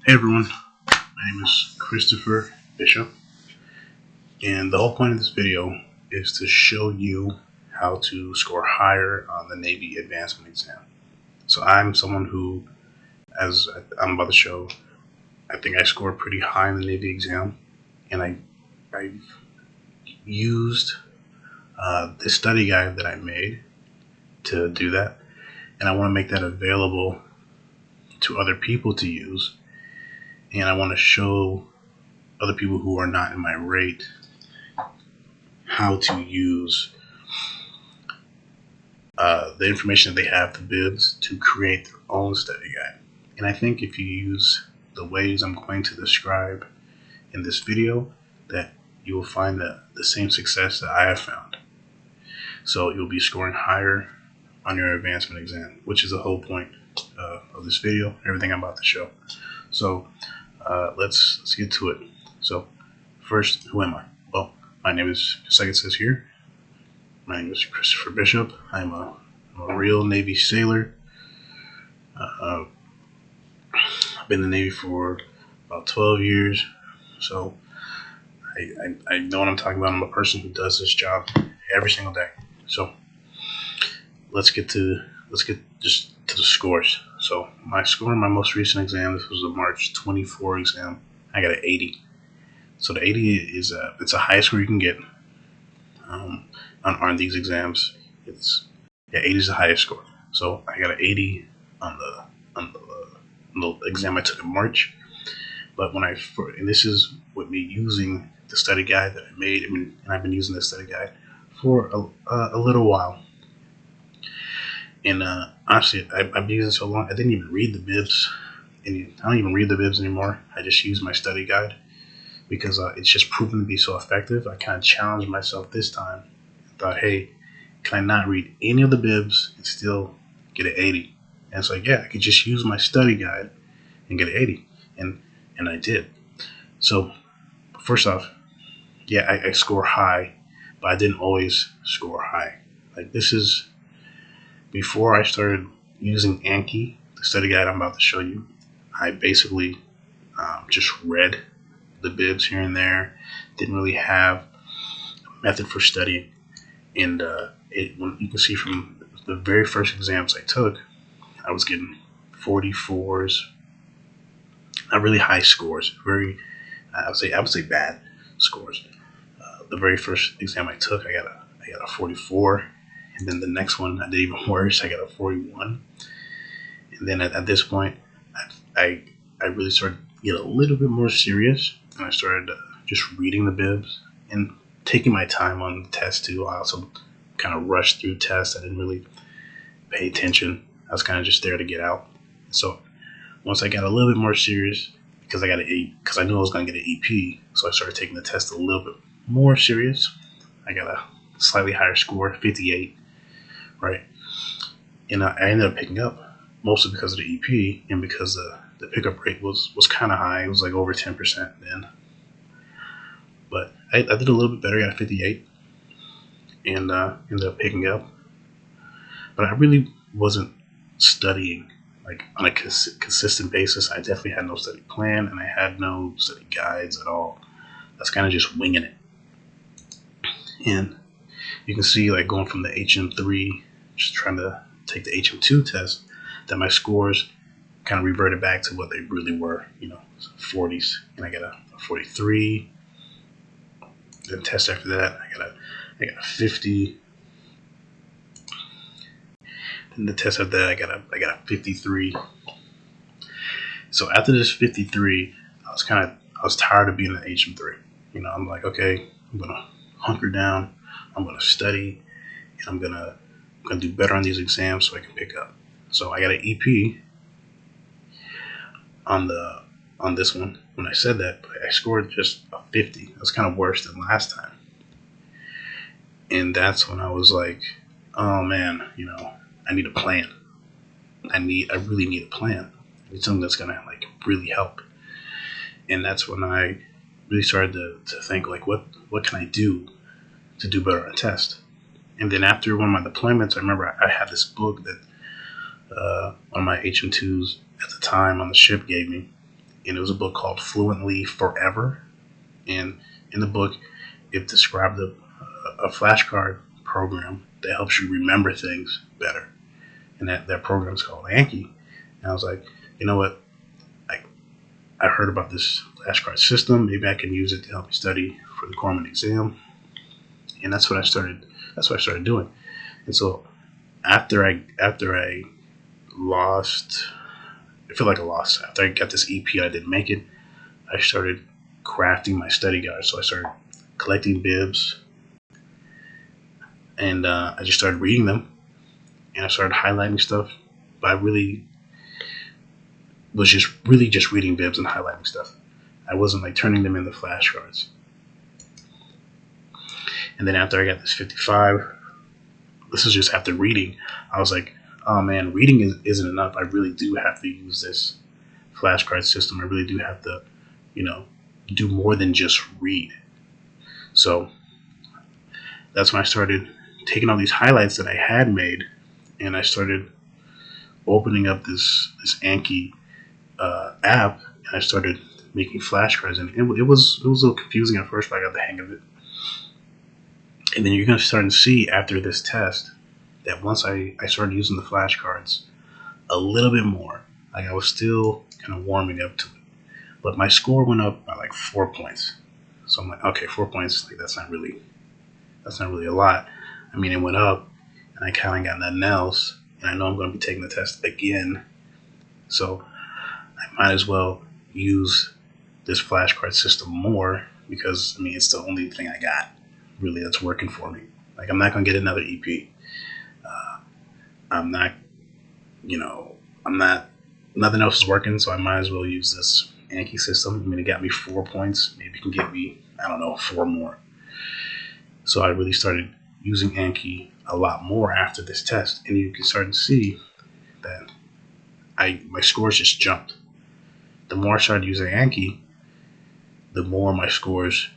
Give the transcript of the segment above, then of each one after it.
Hey everyone, my name is Christopher Bishop, and the whole point of this video is to show you how to score higher on the Navy Advancement Exam. So I'm someone who, as I'm about to show, I think I scored pretty high in the Navy exam, and I've used the study guide that I made to do that, and I want to make that available to other people to use, and I want to show other people who are not in my rate how to use the information that they have, the bibs, to create their own study guide. And I think if you use the ways I'm going to describe in this video, that you will find the same success that I have found. So you'll be scoring higher on your advancement exam, which is the whole point of this video, everything I'm about to show. So let's get to it. So first, who am I? Well, my name is, just like it says here, my name is Christopher Bishop. I'm a real Navy sailor. I've been in the Navy for about 12 years, so I know what I'm talking about. I'm a person who does this job every single day. So let's get just to the scores. So my score in my most recent exam, this was a March 24 exam, I got an 80. So the 80 is it's the highest score you can get on these exams. 80 is the highest score. So I got an 80 on the exam I took in March. But and this is with me using the study guide that I made, and I've been using this study guide for a little while. And honestly, I've been using it so long, I didn't even read the bibs. And I don't even read the bibs anymore. I just use my study guide because it's just proven to be so effective. I kind of challenged myself this time. I thought, hey, can I not read any of the bibs and still get an 80? And it's like, yeah, I could just use my study guide and get an 80. And I did. So first off, yeah, I score high, but I didn't always score high. Like, this is before I started using Anki, the study guide I'm about to show you. I basically just read the bibs here and there. Didn't really have a method for studying. And when you can see from the very first exams I took, I was getting 44s, not really high scores. I would say bad scores. The very first exam I took, I got a 44, and then the next one I did even worse. I got a 41, and then at this point, I really started to get a little bit more serious, and I started just reading the bibs and taking my time on the test too. I also kind of rushed through tests. I didn't really pay attention. I was kind of just there to get out. So once I got a little bit more serious, because I knew I was going to get an EP, so I started taking the test a little bit more serious. I got a slightly higher score, 58, right? And I ended up picking up, mostly because of the EP and because the pickup rate was kind of high. It was like over 10% then. But I did a little bit better. I got a 58 and ended up picking up. But I really wasn't studying like on a consistent basis. I definitely had no study plan, and I had no study guides at all. That's kind of just winging it. And you can see, like, going from the HM3, just trying to take the HM2 test, that my scores kind of reverted back to what they really were, 40s. And I got a 43. The test after that, I got a 50. And the test after that, I got a 53. So after this 53, I was tired of being an HM3. I'm like, okay, I'm gonna hunker down. I'm gonna study, and I'm gonna do better on these exams so I can pick up. So I got an EP on this one. When I said that, but I scored just a 50. That was kind of worse than last time. And that's when I was like, oh man, I need a plan. I really need a plan. I need something that's gonna like really help. And that's when I really started to think, like, what can I do to do better on a test? And then after one of my deployments, I remember I had this book that one of my HM2s at the time on the ship gave me, and it was a book called Fluently Forever. And in the book, it described a flashcard program that helps you remember things better. And that program is called Anki. And I was like, you know what? I, I heard about this flashcard system. Maybe I can use it to help me study for the Corpsman exam. And that's what I started. That's what I started doing. And so after I lost, I feel like I lost. After I got this EP, I didn't make it. I started crafting my study guide. So I started collecting bibs, and I just started reading them, and I started highlighting stuff. But I really was just reading bibs and highlighting stuff. I wasn't like turning them into flashcards. And then after I got this 55, this is just after reading, I was like, oh man, reading isn't enough. I really do have to use this flashcard system. I really do have to, do more than just read. So that's when I started taking all these highlights that I had made, and I started opening up this Anki app, and I started making flashcards. And it was a little confusing at first, but I got the hang of it. And then you're going to start to see after this test that once I started using the flashcards a little bit more, like I was still kind of warming up to it, but my score went up by like 4 points. So I'm like, okay, 4 points, like that's not really a lot. I mean, it went up, and I kind of got nothing else, and I know I'm going to be taking the test again, so I might as well use this flashcard system more, because I mean it's the only thing I got really that's working for me. Like, I'm not going to get another EP. I'm not, nothing else is working, so I might as well use this Anki system. I mean, it got me 4 points. Maybe it can get me, 4 more. So I really started using Anki a lot more after this test, and you can start to see that my scores just jumped. The more I started using Anki, the more my scores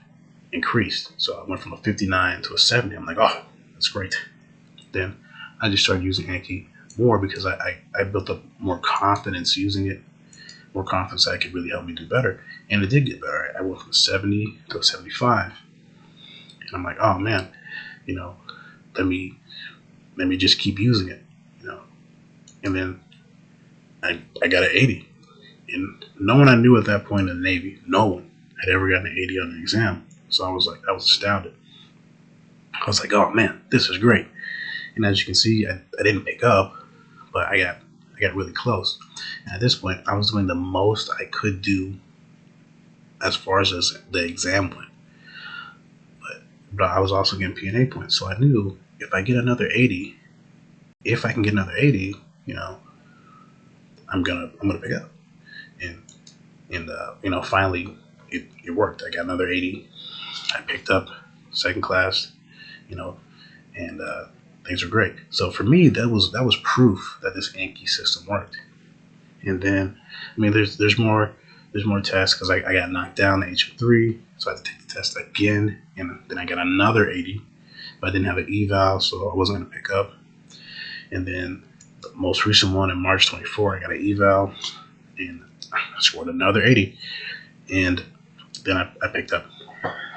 increased. So I went from a 59 to a 70. I'm like, oh, that's great. Then I just started using Anki more because I built up more confidence using it, more confidence that it could really help me do better. And it did get better. I went from a 70 to a 75. And I'm like, oh man, let me just keep using it, And then I got an 80. And no one I knew at that point in the Navy, no one had ever gotten an 80 on an exam. So I was astounded. I was like, oh man, this is great. And as you can see, I didn't pick up, but I got really close. And at this point, I was doing the most I could do as far as the exam went. But I was also getting P&A points. So I knew if I get another 80, I'm gonna pick up. And finally it worked. I got another 80. I picked up second class, and things are great. So for me, that was proof that this Anki system worked. And then, I mean, there's more tests because I got knocked down to HM3, so I had to take the test again, and then I got another 80, but I didn't have an eval, so I wasn't going to pick up. And then the most recent one in March 24, I got an eval, and I scored another 80, and then I picked up.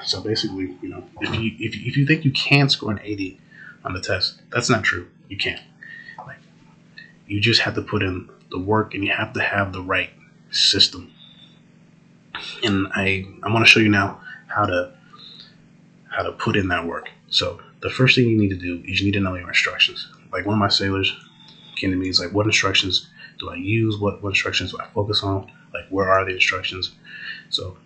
So basically, if you think you can score an 80 on the test, that's not true. You can't. Like, you just have to put in the work, and you have to have the right system. And I want to show you now how to put in that work. So the first thing you need to do is you need to know your instructions. Like, one of my sailors came to me, he's like, what instructions do I use? What instructions do I focus on? Like, where are the instructions? So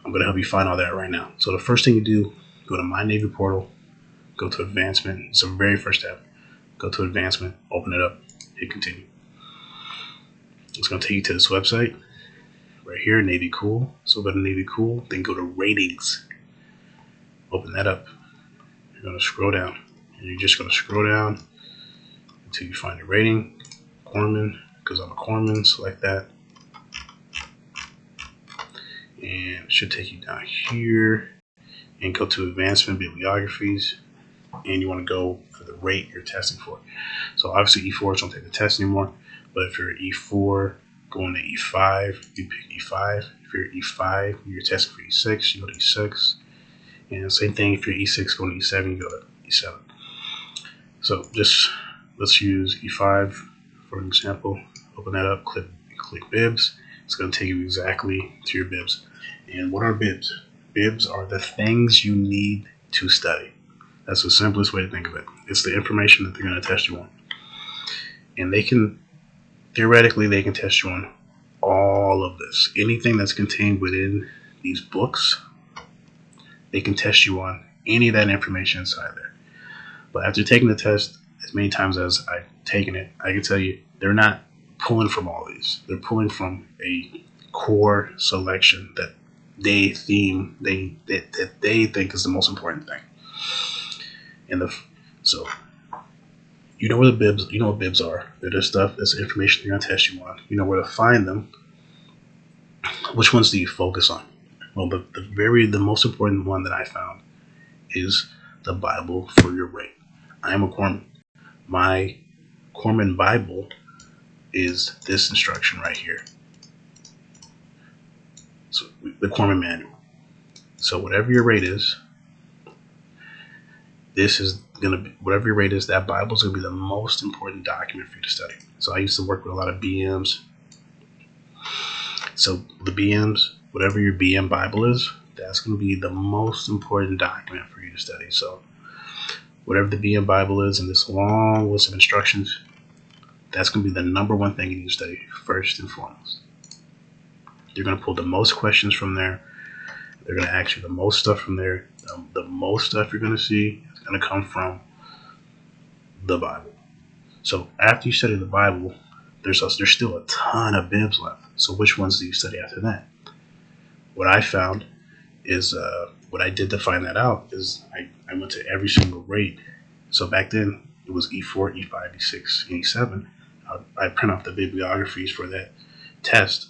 I'm going to help you find all that right now. So the first thing you do, go to My Navy Portal, go to Advancement. It's the very first step. Go to Advancement, open it up, hit Continue. It's going to take you to this website right here, Navy Cool. So go to Navy Cool, then go to Ratings. Open that up. You're going to scroll down, and you're just going to scroll down until you find your rating. Corpsman, because I'm a Corpsman, select that. And it should take you down here and go to Advancement Bibliographies, and you want to go for the rate you're testing for. So obviously E4s don't take the test anymore, but if you're E4 going to E5, you pick E5. If you're E5, you're testing for E6, you go to E6. And same thing if you're E6 going to E7, you go to E7. So just let's use E5 for an example. Open that up, click bibs. It's going to take you exactly to your bibs. And what are bibs? Bibs are the things you need to study. That's the simplest way to think of it. It's the information that they're going to test you on. And they can, theoretically, they can test you on all of this. Anything that's contained within these books, they can test you on any of that information inside there. But after taking the test as many times as I've taken it, I can tell you they're not pulling from all these. They're pulling from a core selection that they think is the most important thing. And so you know where the bibs, you know what bibs are. They're the stuff, that's the information they're gonna test you on. You know where to find them. Which ones do you focus on? Well, the most important one that I found is the Bible for your rate. I am a Corman. My Corman Bible is this instruction right here. So the Corman manual. So whatever your rate is, this is gonna be, whatever your rate is, that Bible is gonna be the most important document for you to study. So I used to work with a lot of BMs. So the BMs, whatever your BM Bible is, that's gonna be the most important document for you to study. So whatever the BM Bible is in this long list of instructions, that's going to be the number one thing you need to study first and foremost. You're going to pull the most questions from there. They're going to ask you the most stuff from there. The most stuff you're going to see is going to come from the Bible. So after you study the Bible, there's still a ton of bibs left. So which ones do you study after that? What I found is, what I did to find that out is I went to every single rate. So back then it was E4, E5, E6, and E7. I'd print off the bibliographies for that test,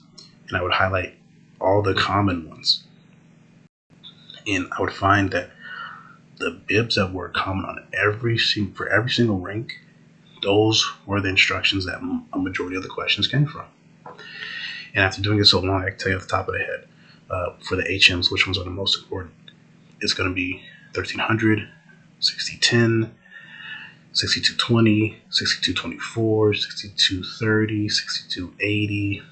and I would highlight all the common ones. And I would find that the bibs that were common on for every single rank, those were the instructions that a majority of the questions came from. And after doing it so long, I can tell you off the top of the head, for the HMs, which ones are the most important. It's going to be 1300, 6010, 6220, 6224, 6230, 6280.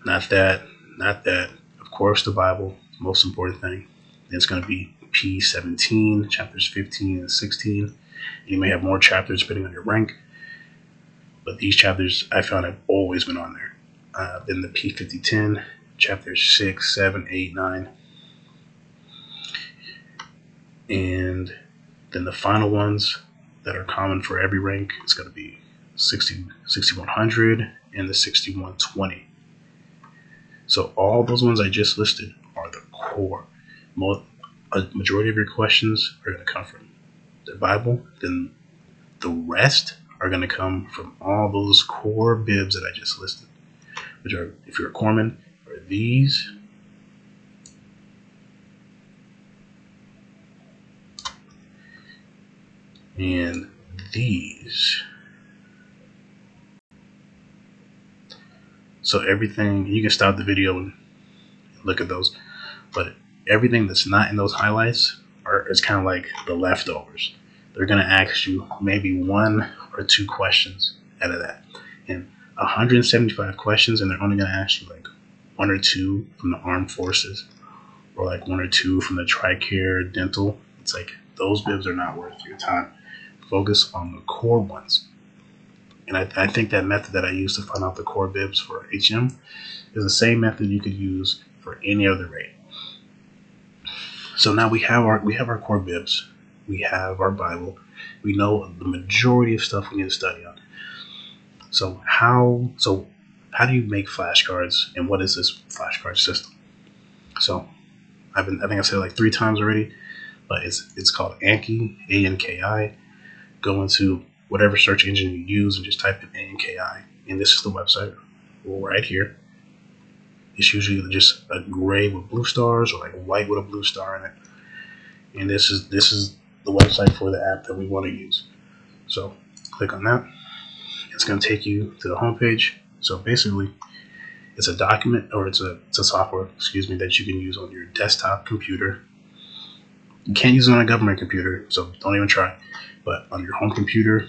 Not that. Of course, the Bible, the most important thing. Then it's going to be P17, chapters 15 and 16. You may have more chapters depending on your rank, but these chapters I found have always been on there. Then the P5010, chapters 6, 7, 8, 9. And then the final ones that are common for every rank is going to be 6100 and the 6120. So all those ones I just listed are the core. A majority of your questions are going to come from the Bible. Then the rest are going to come from all those core bibs that I just listed, which are, if you're a Corman, are these. And these. So everything, you can stop the video and look at those, but everything that's not in those highlights is kind of like the leftovers. They're going to ask you maybe 1 or 2 questions out of that. And 175 questions, and they're only going to ask you like 1 or 2 from the armed forces, or like 1 or 2 from the TRICARE dental. It's like, those bibs are not worth your time. Focus on the core ones. And I think that method that I use to find out the core bibs for HM is the same method you could use for any other rate. So now we have our core bibs. We have our Bible. We know the majority of stuff we need to study on. So how do you make flashcards, and what is this flashcard system? So I think I said it like 3 times already, but it's called Anki, ANKI. Go into whatever search engine you use and just type in ANKI, and this is the website right here. It's usually just a gray with blue stars, or like white with a blue star in it. And this is the website for the app that we want to use. So click on that, and it's going to take you to the homepage. So basically, it's a document, or it's a software, excuse me, that you can use on your desktop computer. You can't use it on a government computer, so don't even try. But on your home computer,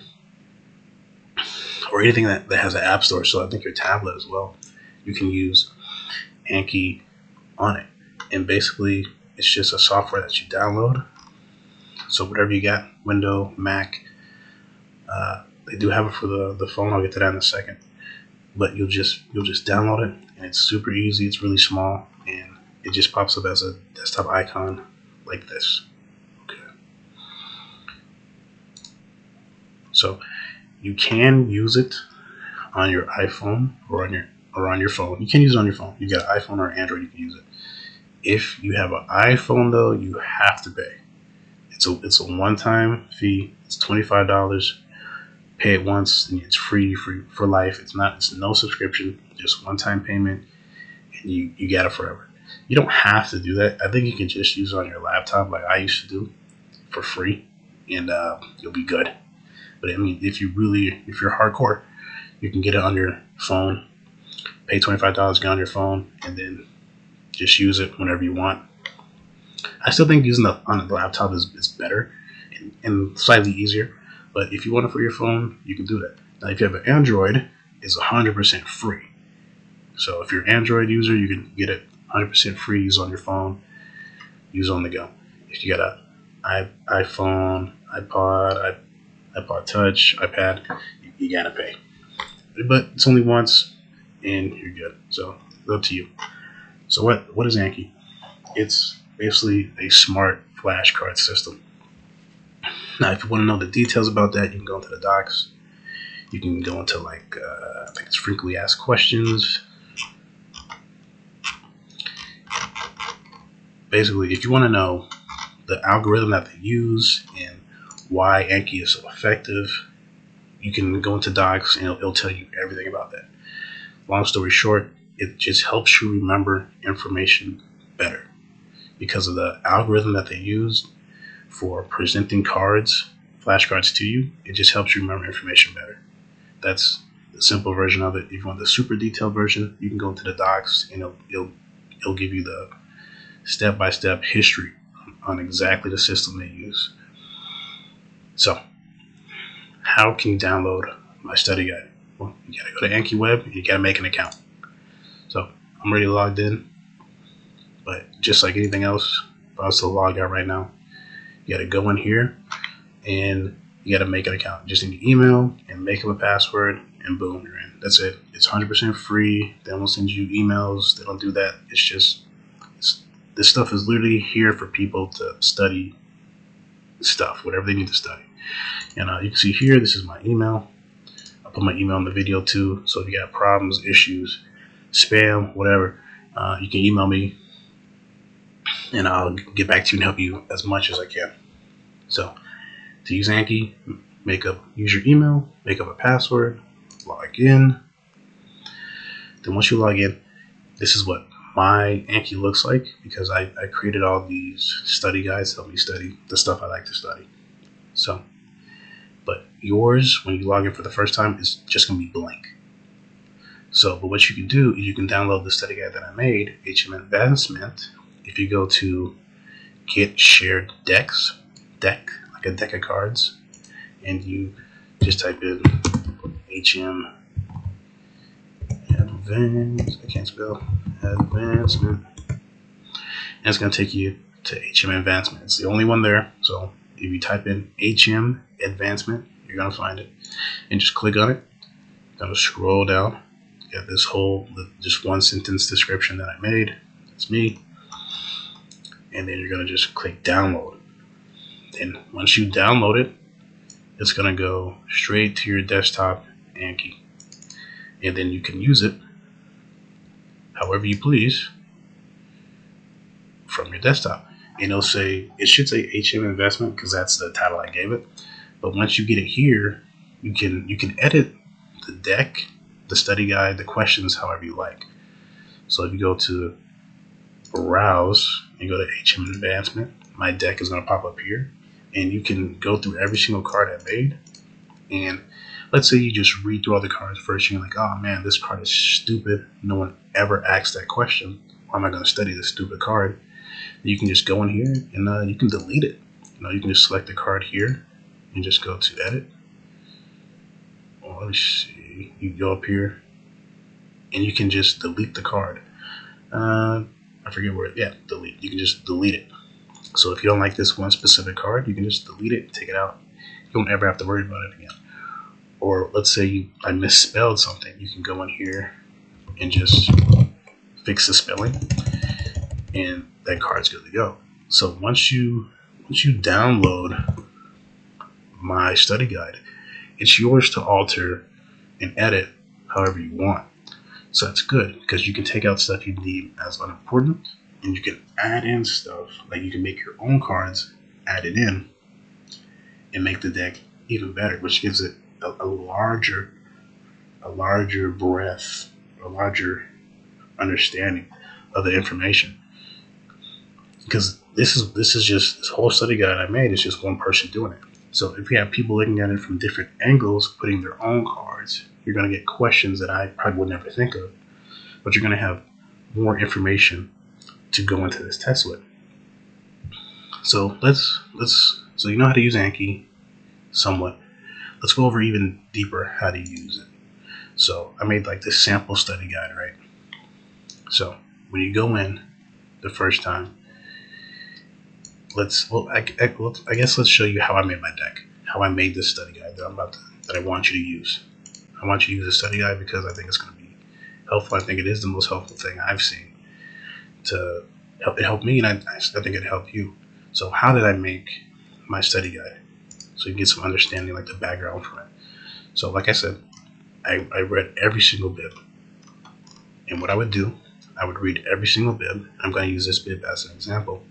or anything that has an app store, so I think your tablet as well, you can use Anki on it. And basically, it's just a software that you download. So whatever you got, Windows, Mac, they do have it for the phone. I'll get to that in a second. But you'll just download it, and it's super easy. It's really small, and it just pops up as a desktop icon like this. Okay. So you can use it on your iPhone or on your phone. You can use it on your phone. You got an iPhone or Android, you can use it. If you have an iPhone though, you have to pay. It's a one-time fee. It's $25. Pay it once, and it's free for life. It's no subscription, just one-time payment, and you got it forever. You don't have to do that. I think you can just use it on your laptop like I used to do for free, and you'll be good. But I mean, if you're hardcore, you can get it on your phone, pay $25, get on your phone, and then just use it whenever you want. I still think using it on the laptop is better and slightly easier. But if you want it for your phone, you can do that. Now, if you have an Android, it's 100% free. So if you're an Android user, you can get it 100% free, use on your phone, use on the go. If you got an iPhone, iPod Touch, iPad, you gotta pay. But it's only once, and you're good. So it's up to you. So what is Anki? It's basically a smart flashcard system. Now, if you want to know the details about that, you can go into the docs. You can go into I think it's frequently asked questions. Basically, if you want to know the algorithm that they use and why Anki is so effective, you can go into docs and it'll tell you everything about that. Long story short, it just helps you remember information better because of the algorithm that they use for presenting flashcards to you. It just helps you remember information better. That's the simple version of it. If you want the super detailed version, you can go into the docs and it'll give you the step-by-step history on exactly the system they use. So, how can you download my study guide? Well, you gotta go to Anki Web and you gotta make an account. So, I'm already logged in, but just like anything else, if I was to log out right now, you gotta go in here and you gotta make an account. Just need your email and make up a password, and boom, you're in. That's it. It's 100% free. They won't send you emails. They don't do that. This stuff is literally here for people to study stuff, whatever they need to study. And you can see here, this is my email. I'll put my email in the video too. So if you got problems, issues, spam, whatever, you can email me and I'll get back to you and help you as much as I can. So to use Anki, use your email, make up a password, log in. Then once you log in, this is what my Anki looks like because I created all these study guides to help me study the stuff I like to study. So, but yours, when you log in for the first time, is just going to be blank. So, but what you can do is you can download the study guide that I made, HM Advancement. If you go to Get Shared deck, like a deck of cards, and you just type in HM Advancement, I can't spell, Advancement, and it's going to take you to HM Advancement. It's the only one there, so if you type in HM Advancement, you're going to find it, and just click on it. You're going to scroll down. You got this just one sentence description that I made. It's me. And then you're going to just click download. Then once you download it, it's going to go straight to your desktop Anki. And then you can use it however you please from your desktop. And it should say HM Investment because that's the title I gave it. But once you get it here, you can edit the deck, the study guide, the questions however you like. So if you go to Browse and go to HM Advancement, my deck is going to pop up here, and you can go through every single card I made. And let's say you just read through all the cards first, and you're like, oh man, this card is stupid. No one ever asked that question. Why am I going to study this stupid card? You can just go in here and you can delete it. You can just select the card here and just go to edit. Well, let me see. You go up here and you can just delete the card. I forget where. Yeah, delete. You can just delete it. So if you don't like this one specific card, you can just delete it, take it out. You don't ever have to worry about it again. Or let's say I misspelled something. You can go in here and just fix the spelling, and that card's good to go. So once you download my study guide, it's yours to alter and edit however you want. So that's good because you can take out stuff you deem as unimportant, and you can add in stuff like you can make your own cards, add it in, and make the deck even better, which gives it a larger breadth, a larger understanding of the information. Because this whole study guide I made is just one person doing it. So if you have people looking at it from different angles, putting their own cards, you're going to get questions that I probably would never think of, but you're going to have more information to go into this test with. So so you know how to use Anki somewhat. Let's go over even deeper how to use it. So I made like this sample study guide, right? So when you go in the first time, I guess let's show you how I made my deck, how I made this study guide that I want you to use. I want you to use the study guide because I think it's going to be helpful. I think it is the most helpful thing I've seen to help me, and I think it helped you. So how did I make my study guide? So you get some understanding, like the background from it. So like I said, I read every single bib. And what I would do, I would read every single bib. I'm going to use this bib as an example.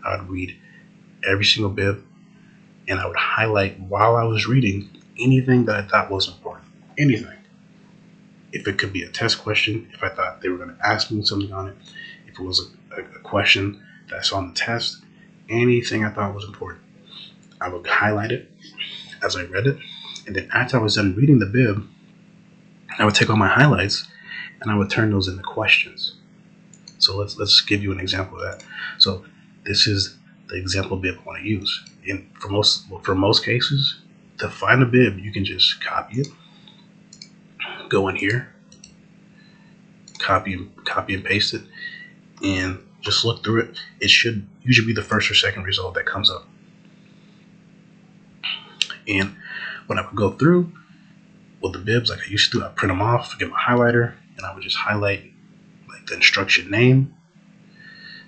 I would read every single bib, and I would highlight while I was reading anything that I thought was important. Anything. If it could be a test question, if I thought they were going to ask me something on it, if it was a question that I saw on the test, anything I thought was important, I would highlight it as I read it. And then after I was done reading the bib, I would take all my highlights and I would turn those into questions. So let's give you an example of that. So this is the example bib I want to use. And for most cases, to find a bib, you can just copy it, go in here, copy and paste it, and just look through it. It should usually be the first or second result that comes up. And when I would go through with the bibs like I used to, I print them off, get my highlighter, and I would just highlight like the instruction name,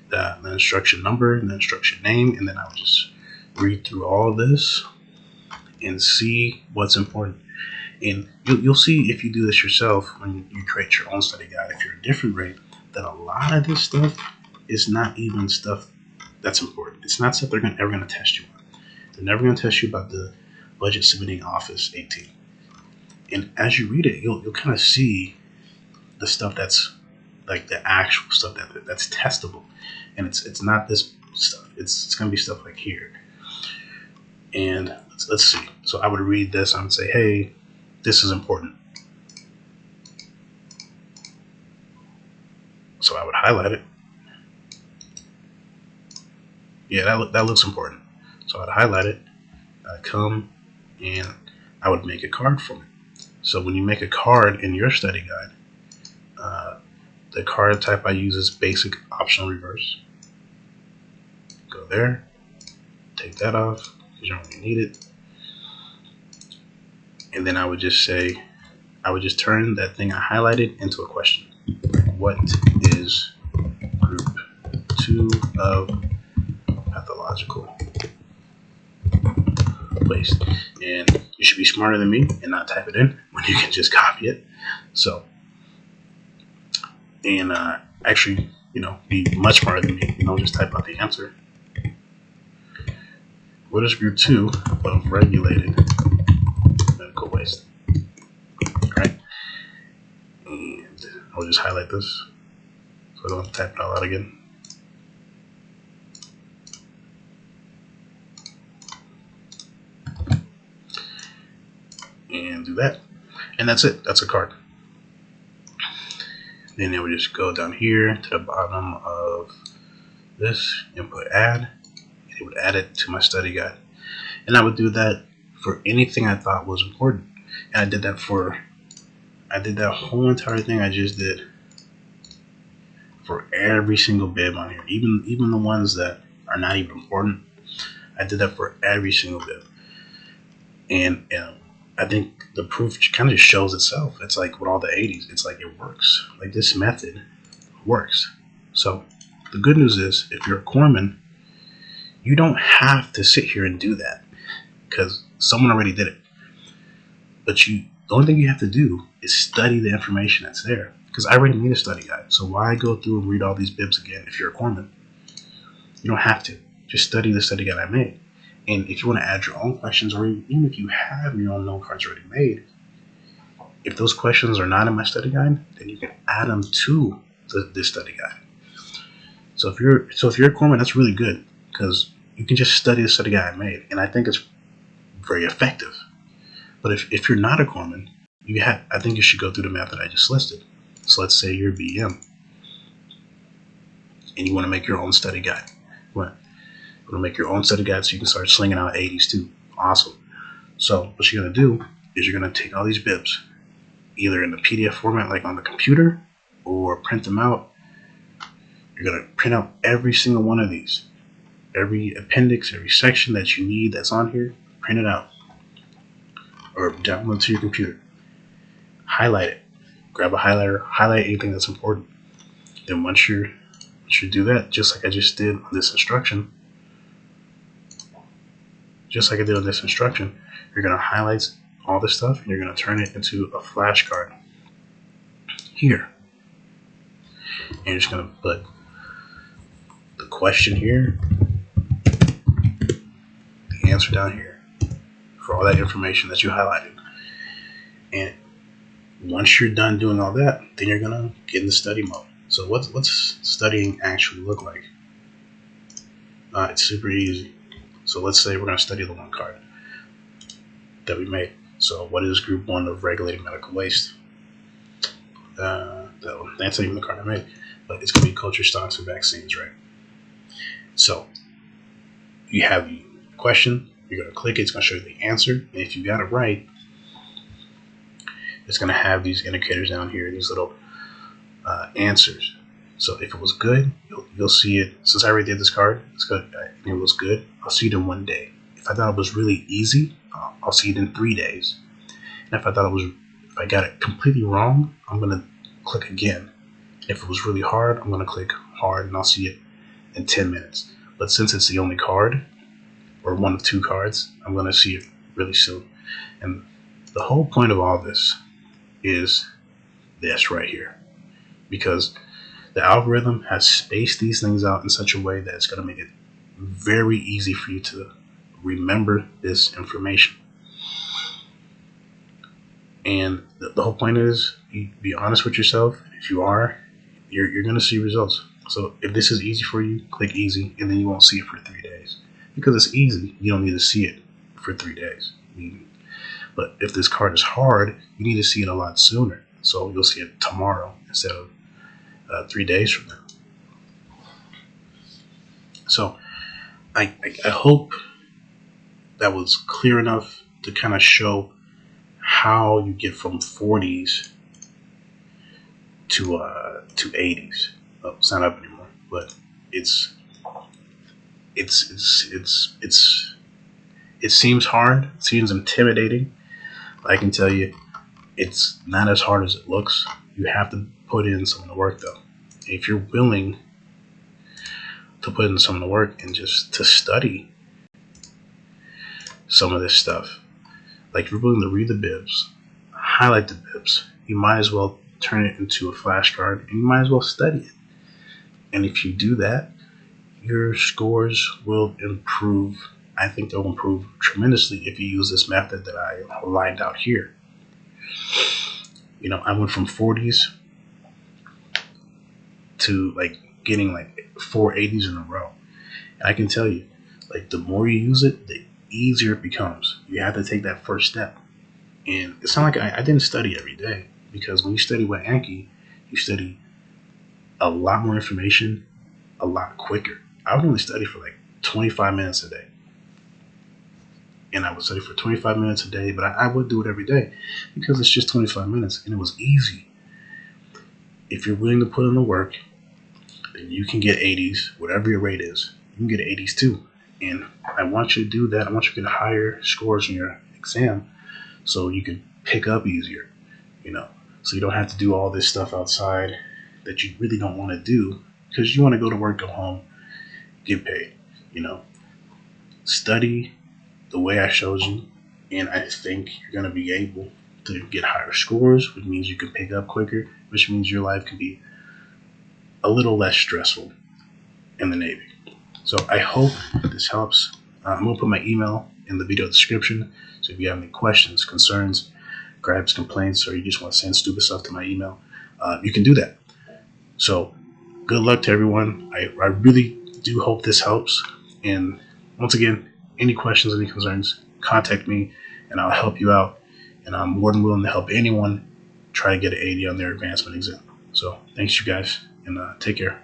the instruction number, and the instruction name, and then I would just read through all of this and see what's important. And you'll see if you do this yourself when you create your own study guide, if you're a different rate, that a lot of this stuff is not even stuff that's important. It's not stuff they're ever going to test you on. They're never going to test you about the budget submitting Office 18. And as you read it, you'll kind of see the stuff that's like the actual stuff that's testable. And it's not this stuff. It's going to be stuff like here. And let's see. So I would read this. I would say, hey, this is important. So I would highlight it. Yeah, that looks important. So I'd highlight it. I'd come and I would make a card from it. So when you make a card in your study guide, the card type I use is basic optional reverse. Go there, take that off because you don't really need it. And then I would just turn that thing I highlighted into a question. What is group 2 of pathological waste? And you should be smarter than me and not type it in when you can just copy it. So, and actually, be much smarter than me. Don't just type out the answer. What is group 2 of regulated medical waste? Right? And I'll just highlight this so I don't have to type it all out again. And do that. And that's it. That's a card. Then it would just go down here to the bottom of this and put add. And it would add it to my study guide. And I would do that for anything I thought was important. And I did that whole entire thing I just did for every single bib on here. Even the ones that are not even important. I did that for every single bib. And I think the proof kind of shows itself. It's like with all the 80s, it's like it works. Like this method works. So the good news is, if you're a corpsman, you don't have to sit here and do that because someone already did it. But the only thing you have to do is study the information that's there. Because I already made a study guide. So why go through and read all these bibs again if you're a corpsman? You don't have to. Just study the study guide I made. And if you want to add your own questions, or even if you have your own note cards already made, if those questions are not in my study guide, then you can add them to this study guide. So if you're a corpsman, that's really good because you can just study the study guide I made, and I think it's very effective. But if you're not a corpsman, I think you should go through the method I just listed. So let's say you're BM, and you want to make your own study guide. You want to make your own study guide so you can start slinging out 80s too. Awesome. So what you're going to do is you're going to take all these bibs, either in the PDF format like on the computer, or print them out. You're going to print out every single one of these. Every appendix, every section that you need that's on here, print it out. Or download to your computer. Highlight it. Grab a highlighter, highlight anything that's important. Then once you do that, just like I just did on this instruction, you're going to highlight all this stuff and you're going to turn it into a flashcard here. And you're just going to put the question here, the answer down here for all that information that you highlighted. And once you're done doing all that, then you're going to get in the study mode. So what's studying actually look like? It's super easy. So let's say we're going to study the one card that we made. So what is group 1 of regulated medical waste? That's not even the card I made, but it's going to be culture, stocks, and vaccines, right? So you have the question, you're going to click it, it's going to show you the answer, and if you got it right, it's going to have these indicators down here, these little answers. So if it was good, you'll see it. Since I already did this card, it's good. It was good. I'll see it in 1 day. If I thought it was really easy, I'll see it in 3 days. And if I got it completely wrong, I'm gonna click again. If it was really hard, I'm gonna click hard, and I'll see it in 10 minutes. But since it's the only card, or one of 2 cards, I'm gonna see it really soon. And the whole point of all this is this right here, because the algorithm has spaced these things out in such a way that it's going to make it very easy for you to remember this information. And the whole point is, you be honest with yourself. If you are, you're going to see results. So if this is easy for you, click easy, and then you won't see it for 3 days. Because it's easy, you don't need to see it for 3 days. But if this card is hard, you need to see it a lot sooner. So you'll see it tomorrow instead of 3 days from now. So I hope that was clear enough to kind of show how you get from 40s to 80s. Oh, it's not up anymore, but it seems hard. It seems intimidating. I can tell you, it's not as hard as it looks. You have to put in some of the work, though. If you're willing to put in some of the work and just to study some of this stuff, like if you're willing to read the bibs, highlight the bibs, you might as well turn it into a flashcard, and you might as well study it. And if you do that, your scores will improve. I think they'll improve tremendously if you use this method that I lined out here. You know, I went from 40s to like getting like 4 80s in a row. And I can tell you, like the more you use it, the easier it becomes. You have to take that first step. And it's not like I didn't study every day, because when you study with Anki, you study a lot more information a lot quicker. I would only study for like 25 minutes a day. And I would study for 25 minutes a day, but I would do it every day because it's just 25 minutes and it was easy. If you're willing to put in the work, then you can get 80s, whatever your rate is. You can get 80s too. And I want you to do that. I want you to get higher scores in your exam so you can pick up easier, you know, so you don't have to do all this stuff outside that you really don't want to do because you want to go to work, go home, get paid, you know. Study the way I showed you, and I think you're going to be able to get higher scores, which means you can pick up quicker, which means your life can be a little less stressful in the Navy. So I hope this helps. I'm going to put my email in the video description. So if you have any questions, concerns, gripes, complaints, or you just want to send stupid stuff to my email, you can do that. So good luck to everyone. I really do hope this helps. And once again, any questions, any concerns, contact me and I'll help you out. And I'm more than willing to help anyone try to get an 80 on their advancement exam. So thanks, you guys, and take care.